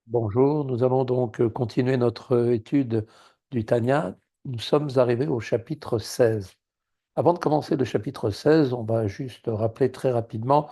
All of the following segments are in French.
Bonjour, nous allons donc continuer notre étude du Tanya. Nous sommes arrivés au chapitre 16. Avant de commencer le chapitre 16, on va juste rappeler très rapidement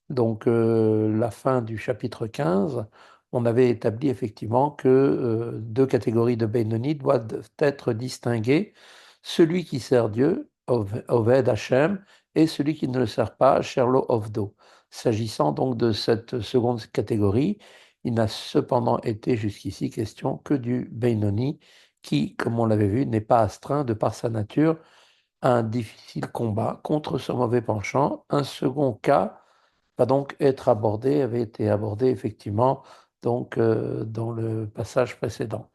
la fin du chapitre 15. On avait établi effectivement que deux catégories de Benoni doivent être distinguées. Celui qui sert Dieu, Oved Hashem, et celui qui ne le sert pas, Sherlo Ovdo. S'agissant donc de cette seconde catégorie, il n'a cependant été jusqu'ici question que du Benoni, qui, comme on l'avait vu, n'est pas astreint de par sa nature à un difficile combat contre son mauvais penchant. Un second cas va donc être abordé, avait été abordé effectivement dans le passage précédent.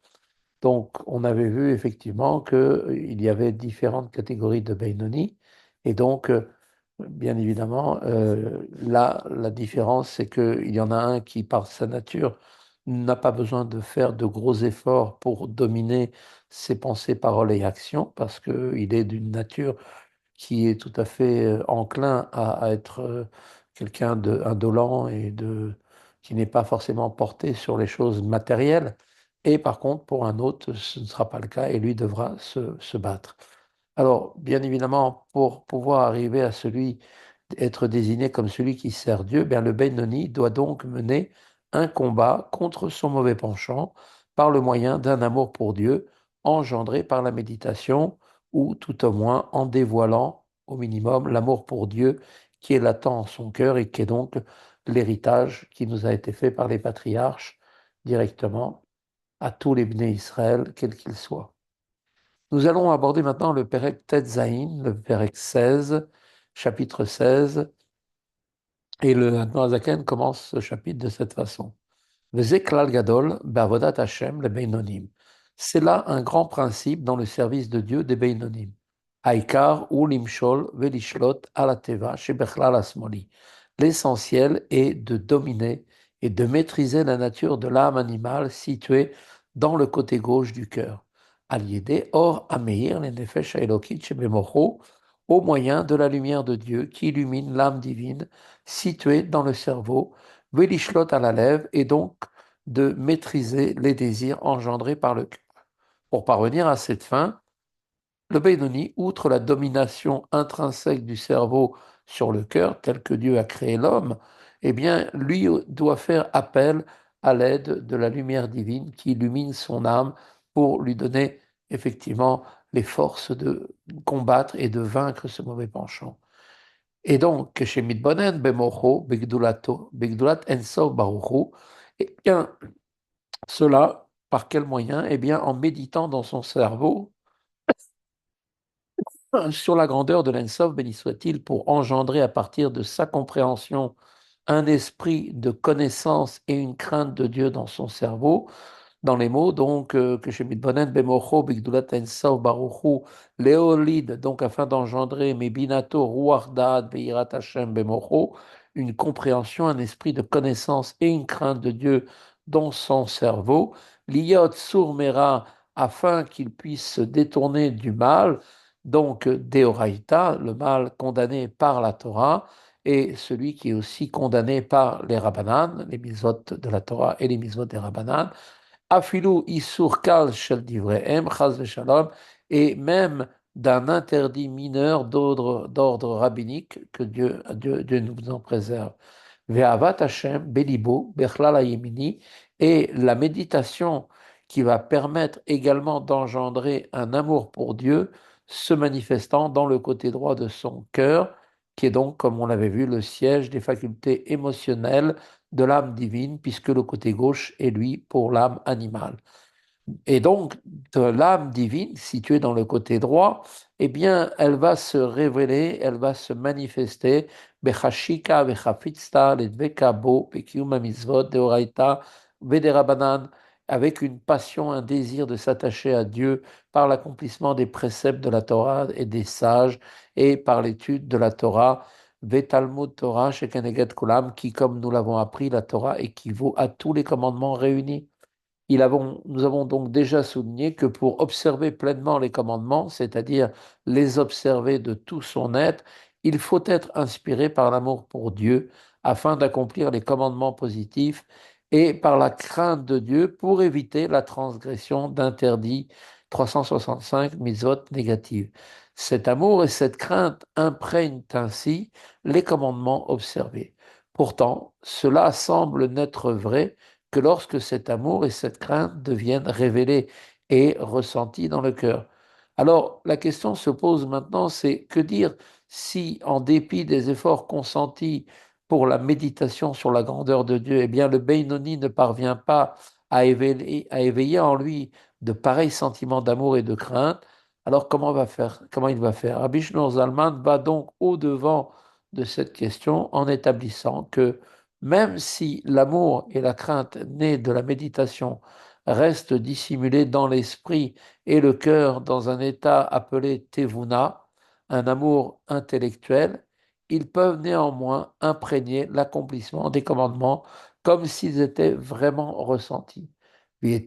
Donc, on avait vu effectivement qu'il y avait différentes catégories de Benoni. Et donc, bien évidemment, là, la différence, c'est qu'il y en a un qui, par sa nature, n'a pas besoin de faire de gros efforts pour dominer ses pensées, paroles et actions, parce qu'il est d'une nature qui est tout à fait enclin à être quelqu'un d'indolent qui n'est pas forcément porté sur les choses matérielles. Et par contre, pour un autre, ce ne sera pas le cas et lui devra se battre. Alors, bien évidemment, pour pouvoir arriver à être désigné comme celui qui sert Dieu, bien, le Benoni doit donc mener un combat contre son mauvais penchant par le moyen d'un amour pour Dieu engendré par la méditation ou tout au moins en dévoilant au minimum l'amour pour Dieu qui est latent en son cœur et qui est donc l'héritage qui nous a été fait par les patriarches directement à tous les Bnei Israël, quels qu'ils soient. Nous allons aborder maintenant le Perek Tetzaïn, le Perek 16, chapitre 16, et le Zaken commence ce chapitre de cette façon. Klal Gadol, Be'avodat Hashem, le Beinonim. C'est là un grand principe dans le service de Dieu des Beinonim. Haïkar ou Limshol, Velishlot, Alateva, Shebechlal Asmoli. L'essentiel est de dominer et de maîtriser la nature de l'âme animale située dans le côté gauche du cœur. Aliédé, or Ameir, les Nefesh Elokit, Shebemocho, au moyen de la lumière de Dieu qui illumine l'âme divine située dans le cerveau, Velishlot à la lèvre, et donc de maîtriser les désirs engendrés par le cœur. Pour parvenir à cette fin, le Benoni, outre la domination intrinsèque du cerveau sur le cœur, tel que Dieu a créé l'homme, eh bien, lui doit faire appel à l'aide de la lumière divine qui illumine son âme pour lui donner effectivement les forces de combattre et de vaincre ce mauvais penchant. Et donc, chez Midbonen, Bemocho, Begdulato, Begdulat Ensof Baruchu, eh bien, cela, par quel moyen? Eh bien, en méditant dans son cerveau sur la grandeur de l'Ensof, béni soit-il, pour engendrer à partir de sa compréhension un esprit de connaissance et une crainte de Dieu dans son cerveau, dans les mots donc que chez Midbonen Bemocho Bigdulat Ensof Baruchu Léolide, donc afin d'engendrer Mebinato Ruach Da'at Beirat Hashem Bemocho, une compréhension, un esprit de connaissance et une crainte de Dieu dans son cerveau, Liot Surmera, afin qu'il puisse se détourner du mal, donc Deoraita, le mal condamné par la Torah, et celui qui est aussi condamné par les Rabbanan, les mitzvot de la Torah et les mitzvot des Rabbanan, Afilu Isur Kal Shel Divrehem, Chaz Veshalom, et même d'un interdit mineur d'ordre rabbinique, que Dieu nous en préserve. Ve'avat Hashem, Belibo, Bechlal Hayemini, et la méditation qui va permettre également d'engendrer un amour pour Dieu se manifestant dans le côté droit de son cœur, qui est donc, comme on l'avait vu, le siège des facultés émotionnelles de l'âme divine, puisque le côté gauche est lui pour l'âme animale. Et donc, de l'âme divine, située dans le côté droit, eh bien, elle va se révéler, elle va se manifester, bechashika, bechafitzta, ledveka bo, bekium mitzvot, deoraita, vederabanan, avec une passion, un désir de s'attacher à Dieu par l'accomplissement des préceptes de la Torah et des sages, et par l'étude de la Torah, vetalmud Torah, shekeneget kulam, qui, comme nous l'avons appris, la Torah équivaut à tous les commandements réunis. Nous avons donc déjà souligné que pour observer pleinement les commandements, c'est-à-dire les observer de tout son être, il faut être inspiré par l'amour pour Dieu afin d'accomplir les commandements positifs et par la crainte de Dieu pour éviter la transgression d'interdits 365 mitzvot négatives. Cet amour et cette crainte imprègnent ainsi les commandements observés. Pourtant, cela semble n'être vrai que lorsque cet amour et cette crainte deviennent révélés et ressentis dans le cœur. Alors, la question se pose maintenant, c'est que dire si, en dépit des efforts consentis pour la méditation sur la grandeur de Dieu, eh bien, le Benoni ne parvient pas à éveiller en lui de pareils sentiments d'amour et de crainte, alors comment il va faire? Rabbi Shneur Zalman va donc au-devant de cette question en établissant que même si l'amour et la crainte nés de la méditation restent dissimulés dans l'esprit et le cœur dans un état appelé tevuna, un amour intellectuel, ils peuvent néanmoins imprégner l'accomplissement des commandements comme s'ils étaient vraiment ressentis. Et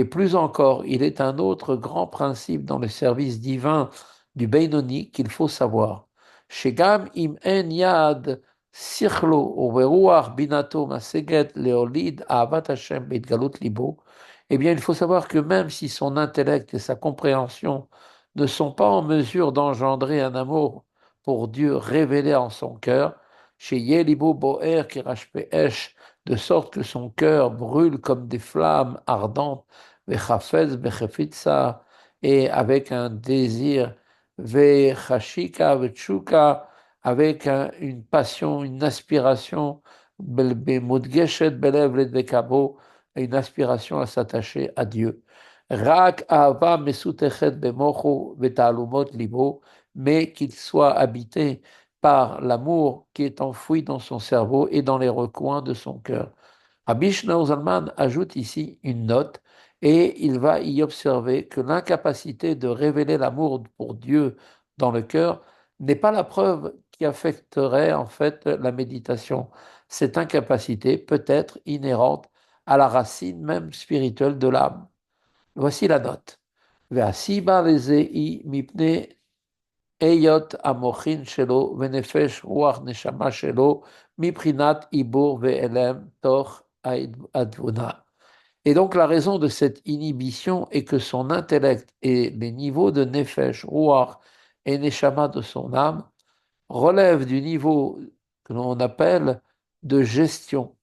plus encore, il est un autre grand principe dans le service divin du Beinoni qu'il faut savoir. Shegam im en yad sichlo uveruach binato maseget leolid ahavat Hashem beitgalut libo. Eh bien, il faut savoir que même si son intellect et sa compréhension ne sont pas en mesure d'engendrer un amour pour Dieu révélé en son cœur, chez Yelibo Boer Kirashpeesh, de sorte que son cœur brûle comme des flammes ardentes, Vechafez Bechefitza, et avec un désir, Vechashika Vechuka, avec une passion, une aspiration, Mudgeshet Belev Ledvekabo, une aspiration à s'attacher à Dieu. Rak Ahava Mesutechet Bemocho Vetalumot Libo, mais qu'il soit habité par l'amour qui est enfoui dans son cerveau et dans les recoins de son cœur. Rabbi Shneur Zalman ajoute ici une note et il va y observer que l'incapacité de révéler l'amour pour Dieu dans le cœur n'est pas la preuve qui affecterait en fait la méditation. Cette incapacité peut être inhérente à la racine même spirituelle de l'âme. Voici la note. והסיבה לזה היא מפני היות המוחין שלו ונפש רוח נשמה שלו מבחינת עיבור ואלם תוך התבונה. Et donc la raison de cette inhibition est que son intellect et les niveaux de nefesh, ruach et neshama de son âme relève du niveau que l'on appelle de gestion,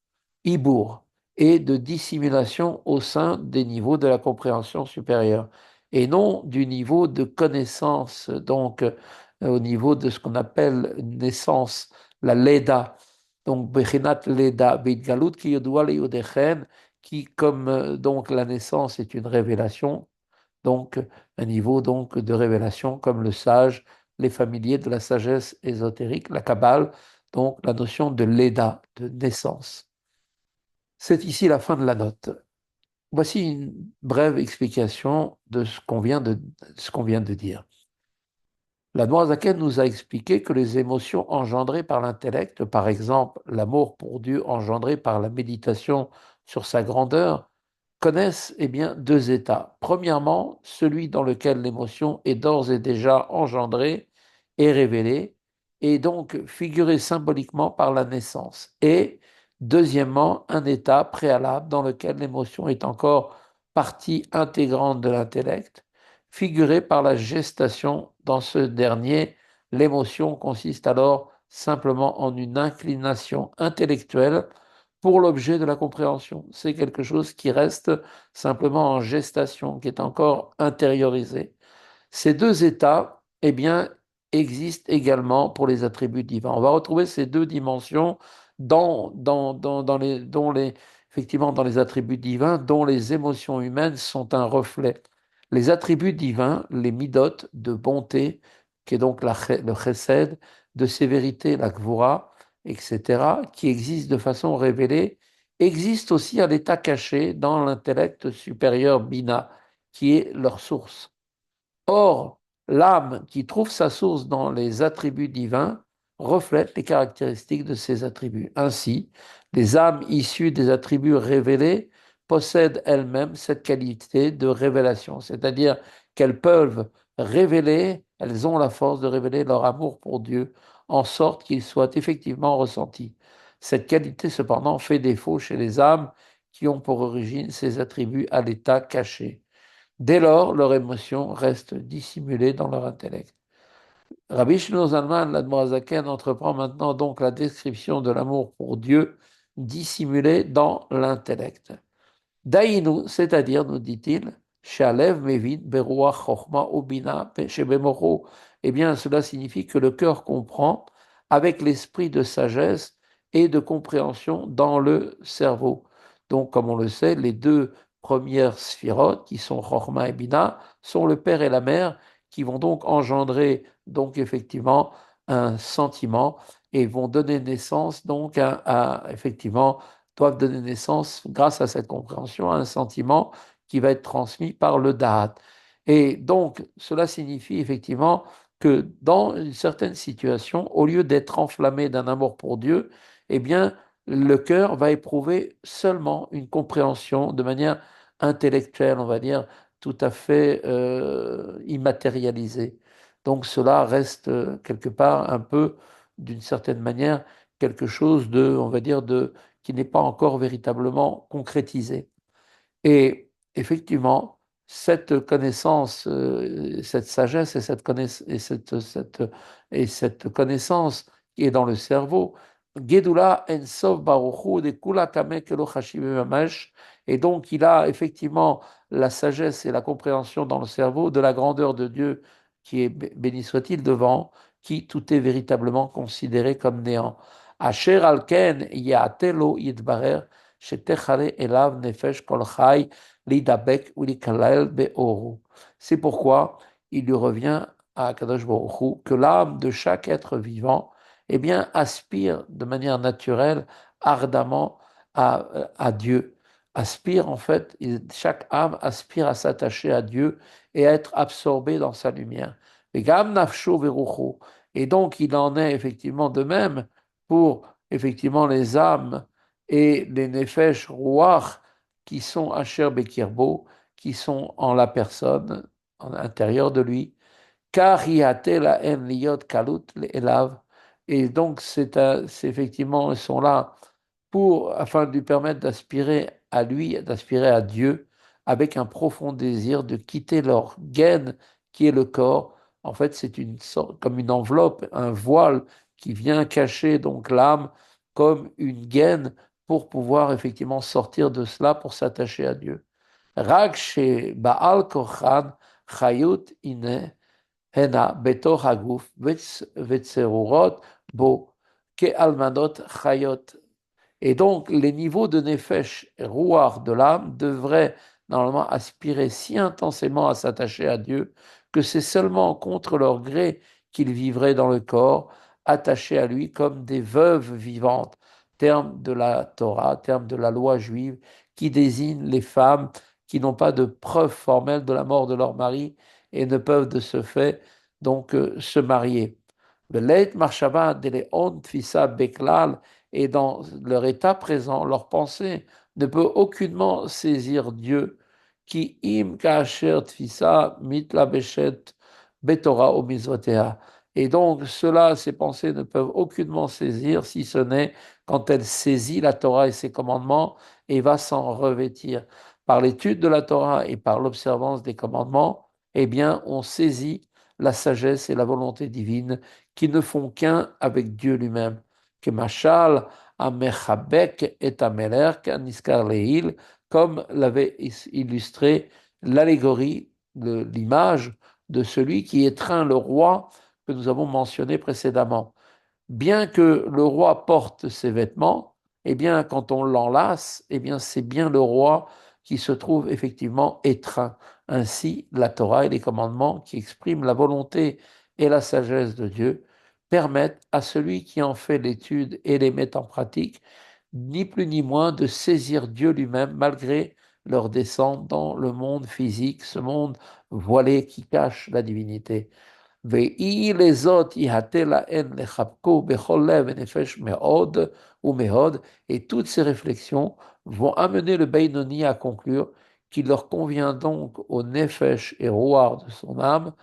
ibour, et de dissimulation au sein des niveaux de la compréhension supérieure, et non du niveau de connaissance, donc au niveau de ce qu'on appelle une naissance, la leda, donc bechinat leda, beitgalut ki yodua leyudechen, qui comme donc la naissance est une révélation, donc un niveau donc de révélation comme le sage, les familiers de la sagesse ésotérique, la Kabbale, donc la notion de l'éda, de naissance. C'est ici la fin de la note. Voici une brève explication de ce qu'on vient de dire. La Noirzaken nous a expliqué que les émotions engendrées par l'intellect, par exemple l'amour pour Dieu engendré par la méditation sur sa grandeur, connaissent bien deux états. Premièrement, celui dans lequel l'émotion est d'ores et déjà engendrée et révélée, et donc figurée symboliquement par la naissance. Et deuxièmement, un état préalable dans lequel l'émotion est encore partie intégrante de l'intellect, figurée par la gestation. Dans ce dernier, l'émotion consiste alors simplement en une inclination intellectuelle pour l'objet de la compréhension. C'est quelque chose qui reste simplement en gestation, qui est encore intériorisé. Ces deux états, existent également pour les attributs divins. On va retrouver ces deux dimensions effectivement, dans les attributs divins, dont les émotions humaines sont un reflet. Les attributs divins, les midot de bonté, qui est donc le chesed, de sévérité, la gvura, etc., qui existent de façon révélée, existent aussi à l'état caché dans l'intellect supérieur bina, qui est leur source. Or, l'âme qui trouve sa source dans les attributs divins reflète les caractéristiques de ces attributs. Ainsi, les âmes issues des attributs révélés possèdent elles-mêmes cette qualité de révélation, c'est-à-dire qu'elles peuvent révéler, elles ont la force de révéler leur amour pour Dieu en sorte qu'il soit effectivement ressenti. Cette qualité, cependant, fait défaut chez les âmes qui ont pour origine ces attributs à l'état caché. Dès lors, leur émotion reste dissimulée dans leur intellect. Rabbi Shlomo Zalman, l'Admorazaken, entreprend maintenant donc la description de l'amour pour Dieu dissimulé dans l'intellect. Daïnu, c'est-à-dire, nous dit-il, Shalev Mevin, Beruach Chochma Obina, Shebemoro. Eh bien, cela signifie que le cœur comprend avec l'esprit de sagesse et de compréhension dans le cerveau. Donc, comme on le sait, les deux premières sphirotes, qui sont Chochma et Bina, sont le père et la mère, qui vont donc engendrer, donc effectivement, un sentiment et vont donner naissance donc effectivement doivent donner naissance, grâce à cette compréhension, à un sentiment qui va être transmis par le Da'at. Et donc, cela signifie effectivement que dans une certaine situation, au lieu d'être enflammé d'un amour pour Dieu, eh bien, le cœur va éprouver seulement une compréhension de manière intellectuelle, on va dire, tout à fait immatérialisée. Donc cela reste quelque part un peu, d'une certaine manière, quelque chose de, on va dire, qui n'est pas encore véritablement concrétisé. Et effectivement, cette connaissance, cette sagesse et cette connaissance qui est dans le cerveau, Gedula Ensof Baruchu de Kula Kame Kelo Chashive Mamash, et donc il a effectivement la sagesse et la compréhension dans le cerveau de la grandeur de Dieu qui est, béni soit-il, devant, qui tout est véritablement considéré comme néant. Asher Alken Yaatelo Yitbarer Shetechare Elav Nefesh Kol Chai Lidabek Ulikalel Beoru. C'est pourquoi il lui revient à Kadosh Baruch Hu que l'âme de chaque être vivant, eh bien, aspire de manière naturelle, ardemment à Dieu. Aspire, en fait, chaque âme aspire à s'attacher à Dieu et à être absorbée dans sa lumière. Vegam nafsho veruchu. Et donc, il en est effectivement de même pour effectivement les âmes et les nefesh ruach qui sont Asher Bekirbo, qui sont en la personne, en l'intérieur de lui, car la en liot kalut elav. Et donc, c'est effectivement, ils sont là afin de lui permettre d'aspirer à lui, d'aspirer à Dieu, avec un profond désir de quitter leur gaine qui est le corps. En fait, c'est une sorte, comme une enveloppe, un voile qui vient cacher donc l'âme comme une gaine pour pouvoir effectivement sortir de cela pour s'attacher à Dieu. Rag chez Baal Kochan Chayut Ine Hena Betor Haguf Vetserurot Bo Ke Almanot Chayot. Et donc, les niveaux de Nefesh et Rouar de l'âme devraient normalement aspirer si intensément à s'attacher à Dieu que c'est seulement contre leur gré qu'ils vivraient dans le corps, attachés à lui comme des veuves vivantes, terme de la Torah, terme de la loi juive, qui désigne les femmes qui n'ont pas de preuve formelle de la mort de leur mari et ne peuvent de ce fait donc se marier. Beleit marshava deleon tfisa beklal, et dans leur état présent, leur pensée ne peut aucunement saisir Dieu, qui im kacher tfisa mitla beshet betora o mizvotea. Et donc, cela, ces pensées ne peuvent aucunement saisir, si ce n'est quand elle saisit la Torah et ses commandements et va s'en revêtir. Par l'étude de la Torah et par l'observance des commandements, eh bien, on saisit la sagesse et la volonté divine qui ne font qu'un avec Dieu lui-même. Que Machal, Amechabek et Ameler, Kaniskar Leil, comme l'avait illustré l'allégorie, l'image de celui qui étreint le roi que nous avons mentionné précédemment. Bien que le roi porte ses vêtements, eh bien, quand on l'enlace, eh bien, c'est bien le roi qui se trouve effectivement étreint. Ainsi, la Torah et les commandements qui expriment la volonté et la sagesse de Dieu permettent à celui qui en fait l'étude et les met en pratique, ni plus ni moins de saisir Dieu lui-même malgré leur descente dans le monde physique, ce monde voilé qui cache la divinité. Et toutes ces réflexions vont amener le Bainoni à conclure qu'il leur convient donc au Nefesh et Roar de son âme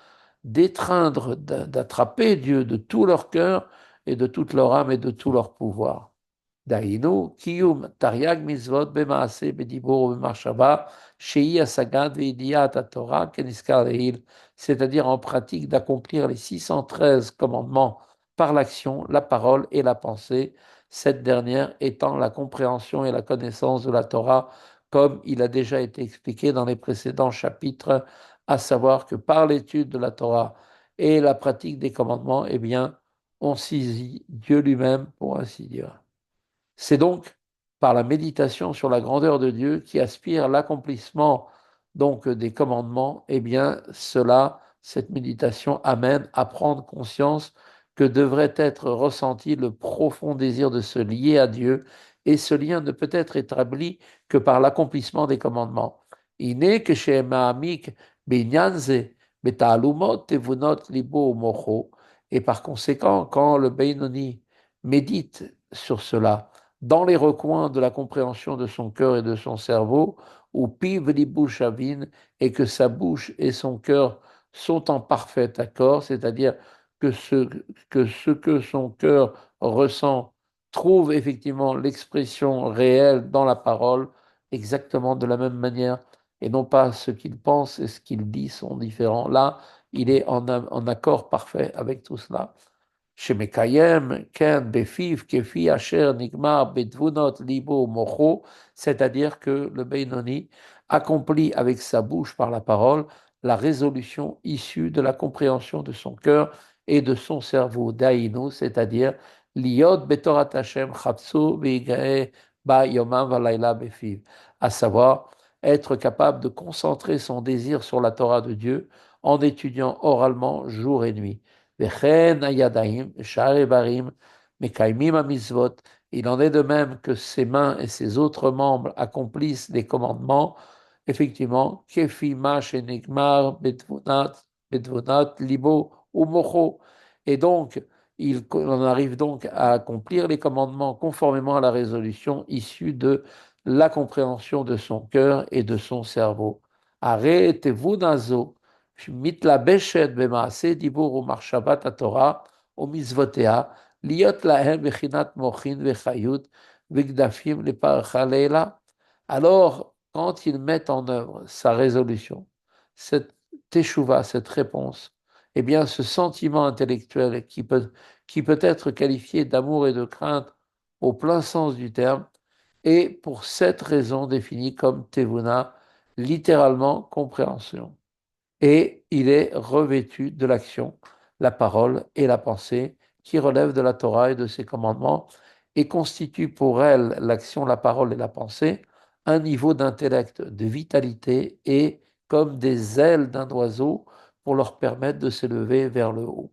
d'étreindre, d'attraper Dieu de tout leur cœur et de toute leur âme et de tout leur pouvoir. Daïnou, Kiyum, Tariag Mitzvot, Bemaase, Bedibur, Bemarshava, Shei Asagad, Veidiyat, Torah, Keniskar Leil, c'est-à-dire en pratique d'accomplir les 613 commandements par l'action, la parole et la pensée, cette dernière étant la compréhension et la connaissance de la Torah, comme il a déjà été expliqué dans les précédents chapitres, à savoir que par l'étude de la Torah et la pratique des commandements, eh bien, on saisit Dieu lui-même, pour ainsi dire. C'est donc par la méditation sur la grandeur de Dieu qui aspire l'accomplissement donc des commandements, eh bien cela, cette méditation amène à prendre conscience que devrait être ressenti le profond désir de se lier à Dieu, et ce lien ne peut être établi que par l'accomplissement des commandements. Ine que chez Mahamik binyanze betalumot tevunot libo mocho, et par conséquent, quand le Beinoni médite sur cela, dans les recoins de la compréhension de son cœur et de son cerveau, où piv li bouche avine, et que sa bouche et son cœur sont en parfait accord, c'est-à-dire que ce que son cœur ressent trouve effectivement l'expression réelle dans la parole, exactement de la même manière, et non pas ce qu'il pense et ce qu'il dit sont différents. Là, il est en accord parfait avec tout cela. שמקיים, כן, בפיו, כפי אשר נגמר בתבונות ליבו ומוחו, c'est-à-dire que le Benoni accomplit avec sa bouche par la parole la résolution issue de la compréhension de son cœur et de son cerveau, daïnu, c'est-à-dire liot betorat Hashem chapsu v'igae ba yomam valayla befiv, à savoir être capable de concentrer son désir sur la Torah de Dieu en étudiant oralement jour et nuit. וכן הידיים, שאר איברים, מקיימים המצוות. Il en est de même que ses mains et ses autres membres accomplissent les commandements, effectivement, kefi ma shenigmar betvunat libo ou mocho. Et donc, on en arrive donc à accomplir les commandements conformément à la résolution issue de la compréhension de son cœur et de son cerveau. Are tevunazo, מתלבשת במעשה דיבור ומחשבת התורה ומצוותיה, להיות להם בחינת מוחין וחיות וגדפים לפרחה לילה. Alors, quand ils mettent en œuvre sa résolution, cette teshuva, cette réponse, eh bien, ce sentiment intellectuel qui peut être qualifié d'amour et de crainte au plein sens du terme, est pour cette raison défini comme tevuna, littéralement compréhension, et il est revêtu de l'action, la parole et la pensée qui relèvent de la Torah et de ses commandements et constituent pour elle, l'action, la parole et la pensée, un niveau d'intellect, de vitalité et comme des ailes d'un oiseau pour leur permettre de s'élever vers le haut.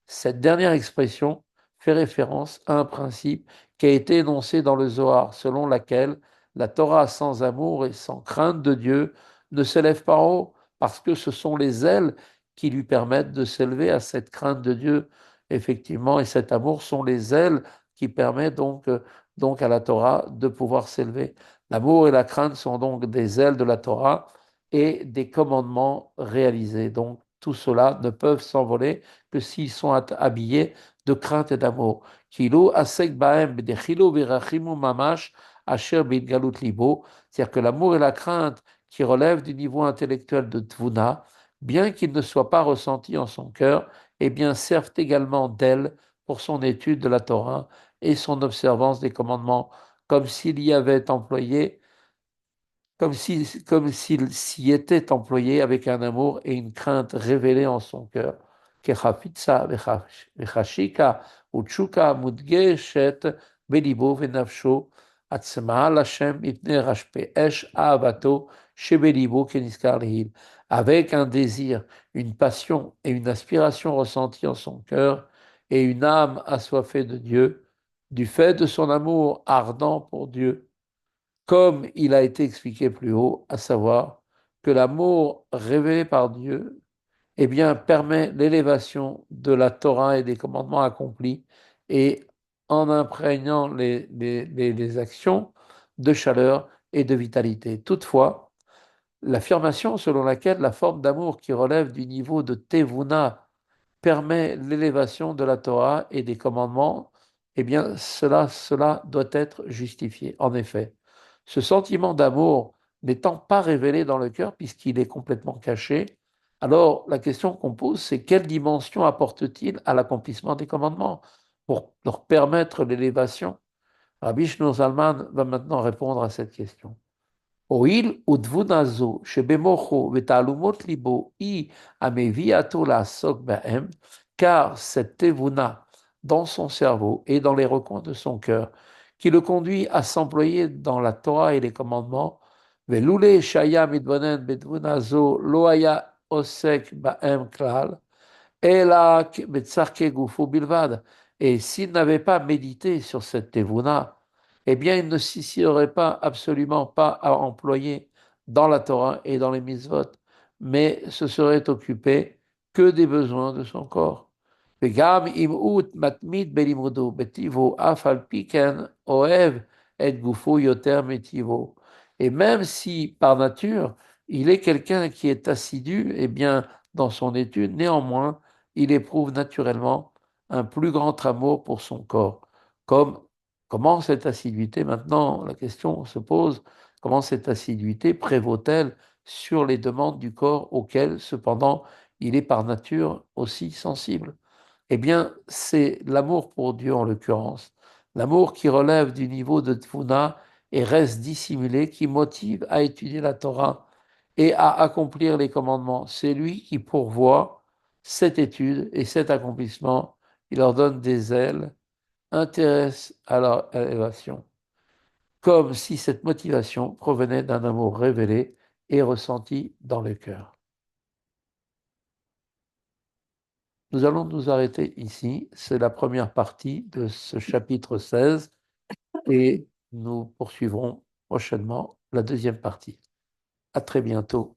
Cette dernière expression fait référence à un principe qui a été énoncé dans le Zohar, selon laquelle la Torah sans amour et sans crainte de Dieu ne s'élève pas en haut, parce que ce sont les ailes qui lui permettent de s'élever à cette crainte de Dieu, effectivement, et cet amour sont les ailes qui permettent donc à la Torah de pouvoir s'élever. L'amour et la crainte sont donc des ailes de la Torah et des commandements réalisés. Donc, tout cela ne peuvent s'envoler que s'ils sont habillés de crainte et d'amour. Kilo asek baem b'dechilo v'rachimu mamash asher b'itgalut libo, c'est-à-dire que l'amour et la crainte qui relèvent du niveau intellectuel de Tvuna, bien qu'ils ne soient pas ressentis en son cœur, eh bien servent également d'aile pour son étude de la Torah et son observance des commandements, comme s'il y avait employé comme s'il s'y était employé avec un amour et une crainte révélée en son cœur. כחפיצה וחשיקה ותשוקה מודגשת בליבו ונפשו, עצמה לשם מפני רשפי אש אהבתו שבליבו כנזכר לעיל. Avec un désir, une passion et une aspiration ressentie en son cœur, et une âme assoiffée de Dieu, du fait de son amour ardent pour Dieu, comme il a été expliqué plus haut, à savoir que l'amour révélé par Dieu, eh bien, permet l'élévation de la Torah et des commandements accomplis, et en imprégnant les actions de chaleur et de vitalité. Toutefois, l'affirmation selon laquelle la forme d'amour qui relève du niveau de Tevuna permet l'élévation de la Torah et des commandements, eh bien, cela doit être justifié. En effet, ce sentiment d'amour n'étant pas révélé dans le cœur puisqu'il est complètement caché, alors la question qu'on pose, c'est quelle dimension apporte-t-il à l'accomplissement des commandements pour leur permettre l'élévation? Rabbi Shlomo Zalman va maintenant répondre à cette question. הואיל ותבונה זו שבמוחו ותעלומות ליבו היא המביאתו לעסוק בהם, car cette tevuna dans son cerveau et dans les recoins de son cœur, qui le conduit à s'employer dans la Torah et les commandements, ולולא שהיה מתבונן בתבונה זו לא היה עוסק בהם כלל, אלא בצרכי גופו בלבד. Et s'il n'avait pas médité sur cette tevuna, eh bien, il ne s'y serait pas absolument pas à employer dans la Torah et dans les mitzvot, mais se serait occupé que des besoins de son corps. וגם אם הוא מתמיד בלימודו בטיבו, אף על פי כן אוהב את גופו יותר מטיבו. Et même si par nature, il est quelqu'un qui est assidu, eh bien, dans son étude, néanmoins, il éprouve naturellement un plus grand amour pour son corps. Comme, comment cette assiduité, maintenant, la question se pose, comment cette assiduité prévaut-elle sur les demandes du corps auxquelles, cependant, il est par nature aussi sensible? Eh bien, c'est l'amour pour Dieu en l'occurrence, l'amour qui relève du niveau de Tfuna et reste dissimulé, qui motive à étudier la Torah et à accomplir les commandements. C'est lui qui pourvoit cette étude et cet accomplissement. Il leur donne des ailes, intéresse à leur élévation, comme si cette motivation provenait d'un amour révélé et ressenti dans le cœur. Nous allons nous arrêter ici. C'est la première partie de ce chapitre 16 et nous poursuivrons prochainement la deuxième partie. À très bientôt.